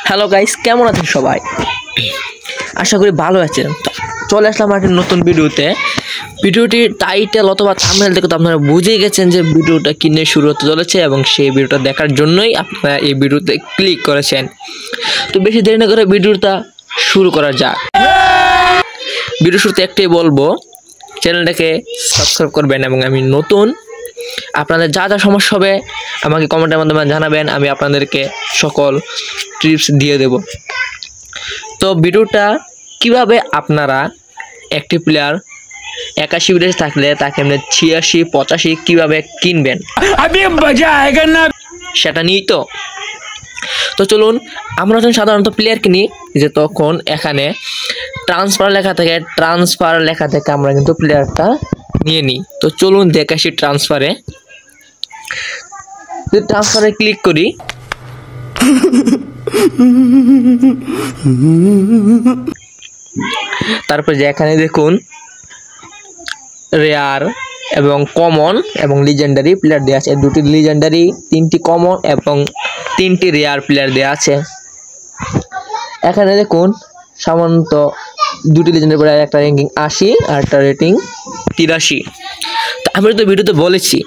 Hello guys, কেমন আছেন সবাই? আশা করি ভালো আছেন। চলে আসলাম একটা নতুন ভিডিওতে। ভিডিওটির টাইটেল অথবা থাম্বনেল দেখে তো আপনারা বুঝেই গেছেন যে ভিডিওটা কি নিয়ে শুরু হতে চলেছে এবং সেই ভিডিওটা দেখার জন্যই আপনারা এই ভিডিওতে ক্লিক করেছেন। তো বেশি দেরি না করে ভিডিওটা শুরু করা যাক। ভিডিও শুরুতে একটাই বলবো, চ্যানেলটাকে সাবস্ক্রাইব করবেন এবং আমি নতুন, আপনাদের যা যা সমস্যা হবে আমাকে কমেন্টের মাধ্যমে জানাবেন, আমি আপনাদেরকে সকল টিপস দিয়ে দেব। তো ভিডিওটা কিভাবে আপনারা একটি প্লেয়ার 81 বিদেশ থাকলে তাকে এমনি 86 85 কিভাবে কিনবেন সেটা নিয়েই তো চলুন আমরা যখন সাধারণত প্লেয়ার কিনি যে তখন এখানে ট্রান্সফার লেখা থাকে, ট্রান্সফার লেখা থেকে আমরা কিন্তু প্লেয়ারটা নিয়ে নিই। তো চলুন দেখে আসি ট্রান্সফারে ক্লিক করি। তারপর যে এখানে দেখুন রেয়ার এবং কমন এবং লিজেন্ডারি প্লেয়ার দেওয়া আছে, দুটি লিজেন্ডারি, 3টি কমন এবং 3টি রেয়ার প্লেয়ার দেওয়া আছে। এখানে দেখুন সাধারণত দুটি লিজেন্ডারি প্লেয়ার, একটা র্যাঙ্কিং 80 আর একটা রেটিং 83। তো আমি তো ভিডিওতে বলেছি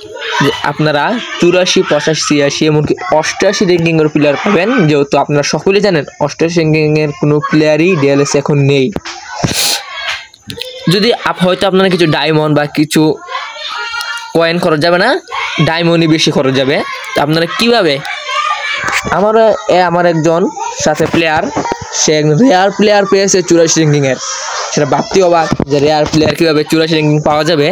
যে আপনারা 84 85 86 এমনকি 88 র্যাঙ্কিংয়ের প্লেয়ার পাবেন, যেহেতু আপনারা সকলেই জানেন 88 র্যাঙ্কিংয়ের কোনো প্লেয়ারই ডিএলএস এখন নেই। যদি হয়তো আপনারা কিছু ডায়মন্ড বা কিছু কয়েন খরচ যাবে না, ডায়মন্ডই বেশি খরচ যাবে। তো আপনারা কিভাবে, আমার একজন সাথে প্লেয়ার, সে রেয়ার প্লেয়ার পেয়েছে 84 র্যাঙ্কিংয়ের, সেটা ভাবতে অবাক যে রেয়ার প্লেয়ার কীভাবে 84 র্যাঙ্কিং পাওয়া যাবে।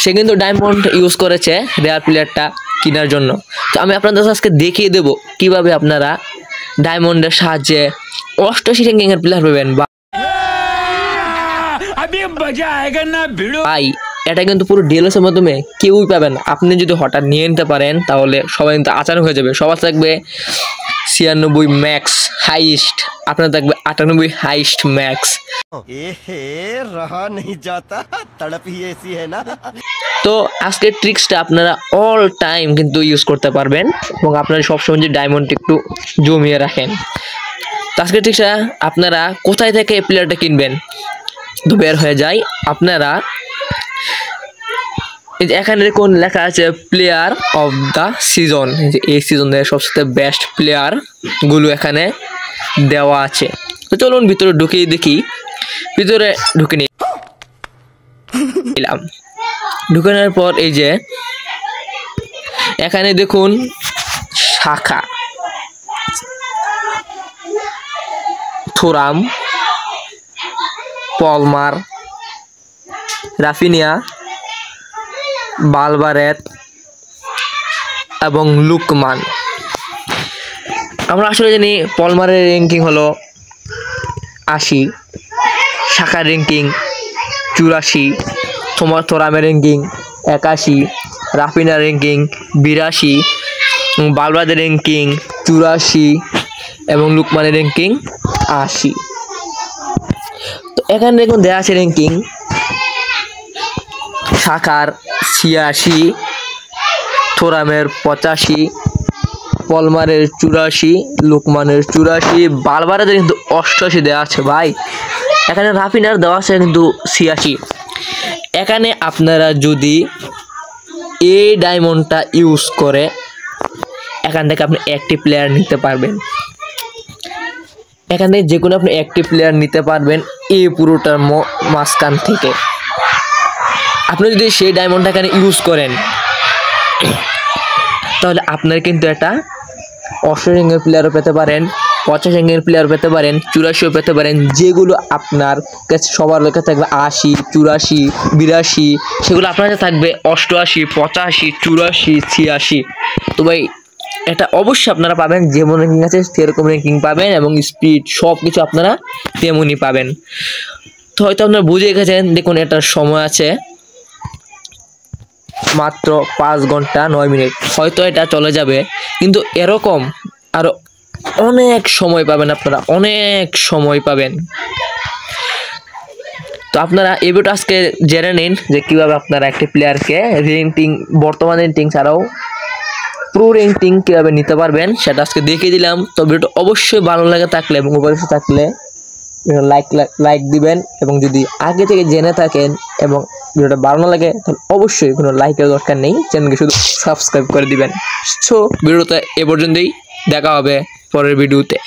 সে কিন্তু ডায়মন্ড ইউজ করেছে রেয়ার প্লেয়ারটা কেনার জন্য। তো আমি আপনাদের আজকে দেখিয়ে দেব কিভাবে আপনারা ডায়মন্ডের সাহায্যে 88 র্যাঙ্কিংয়ের প্লেয়ার পাবেন। ভাই এটা কিন্তু পুরো ডিএলএস এর মাধ্যমে কেউই পাবেন। আপনি যদি হঠাৎ নিয়ে নিতে পারেন তাহলে সবাই কিন্তু আচানক হয়ে যাবে। সবার থাকবে 96 ম্যাক্স হাইস্ট, আপনার থাকবে 98 হাইস্ট ম্যাক্স। তো আজকের ট্রিক্সটা আপনারা অল টাইম কিন্তু ইউজ করতে পারবেন এবং আপনারা সবসময় যে ডায়মন্ড একটু জমিয়ে রাখেন। তো আজকের ট্রিক্সটা আপনারা কোথায় থেকে এই প্লেয়ারটা কিনবেন তো বের হয়ে যায়। আপনারা এখানে কোন লেখা আছে প্লেয়ার অফ দ্য সিজন, এই সিজনের সবচেয়ে বেস্ট প্লেয়ার গুলো এখানে দেওয়া আছে। তো চলুন ভিতরে ঢুকিয়ে দেখি। ভিতরে ঢুকে নিলাম। ঢুকানোর পর এই যে এখানে দেখুন শাখা, থোরাম, পলমার, রাফিনিয়া, বালবারেত এবং লুকমান। আমরা আসলে জানি পলমারের র্যাঙ্কিং হলো 80, শাখার র্যাঙ্কিং 84, থোরামের র্যাঙ্কিং 81, রাফিনার র্যাঙ্কিং 82, বালবারের র্যাঙ্কিং 84 এবং লুকমানের র্যাঙ্কিং 80। তো এখানে দেখুন দেওয়া আছে র্যাঙ্কিং শাখার 86, থোরামের 85, পলমারের 84, লুকমানের 84, বালবারের কিন্তু 88 দেওয়া আছে। ভাই এখানে রাফিনার দেওয়া আছে কিন্তু 86। এখানে আপনারা যদি এই ডায়মন্ডটা ইউজ করে এখান থেকে আপনি একটি প্লেয়ার নিতে পারবেন। এখান থেকে যে কোনো আপনি একটি প্লেয়ার নিতে পারবেন এই পুরোটার মাঝখান থেকে। আপনি যদি সেই ডায়মন্ডটা এখানে ইউজ করেন তাহলে আপনার কিন্তু এটা 88 র্যাঙ্কের প্লেয়ারও পেতে পারেন, 50 র্যাঙ্কের প্লেয়ার পেতে পারেন, 84ও পেতে পারেন। যেগুলো আপনার কাছে সবার কাছে থাকবে 80, 84, 82, সেগুলো আপনার কাছে থাকবে 88, 85, 84, 86। তো ভাই এটা অবশ্যই আপনারা পাবেন, যেমন র্যাঙ্কিং আছে সেরকম র্যাঙ্কিং পাবেন এবং স্পিড সব কিছু আপনারা তেমনই পাবেন। তো হয়তো আপনারা বুঝে গেছেন। দেখুন এটার সময় আছে মাত্র 5 ঘন্টা 9 মিনিট। হয়তো এটা চলে যাবে, কিন্তু এরকম আরো অনেক সময় পাবেন, আপনারা অনেক সময় পাবেন। তো আপনারা এই ভিডিওটা আজকে জেনে নিন যে কীভাবে আপনারা একটি প্লেয়ারকে র্যাঙ্কিং, বর্তমান র্যাঙ্কিং ছাড়াও প্রো র্যাঙ্কিং কীভাবে নিতে পারবেন সেটা আজকে দেখিয়ে দিলাম। তো ভিডিওটা অবশ্যই ভালো লাগে থাকলে এবং উপদেশ থাকলে লাইক দিবেন, এবং যদি আগে থেকে জেনে থাকেন এবং ভিডিওটা ভালো না লাগে তাহলে অবশ্যই কোনো লাইকের দরকার নেই, চ্যানেলকে শুধু সাবস্ক্রাইব করে দিবেন। সো ভিডিওটা এ পর্যন্তই, দেখা হবে পরের ভিডিওতে।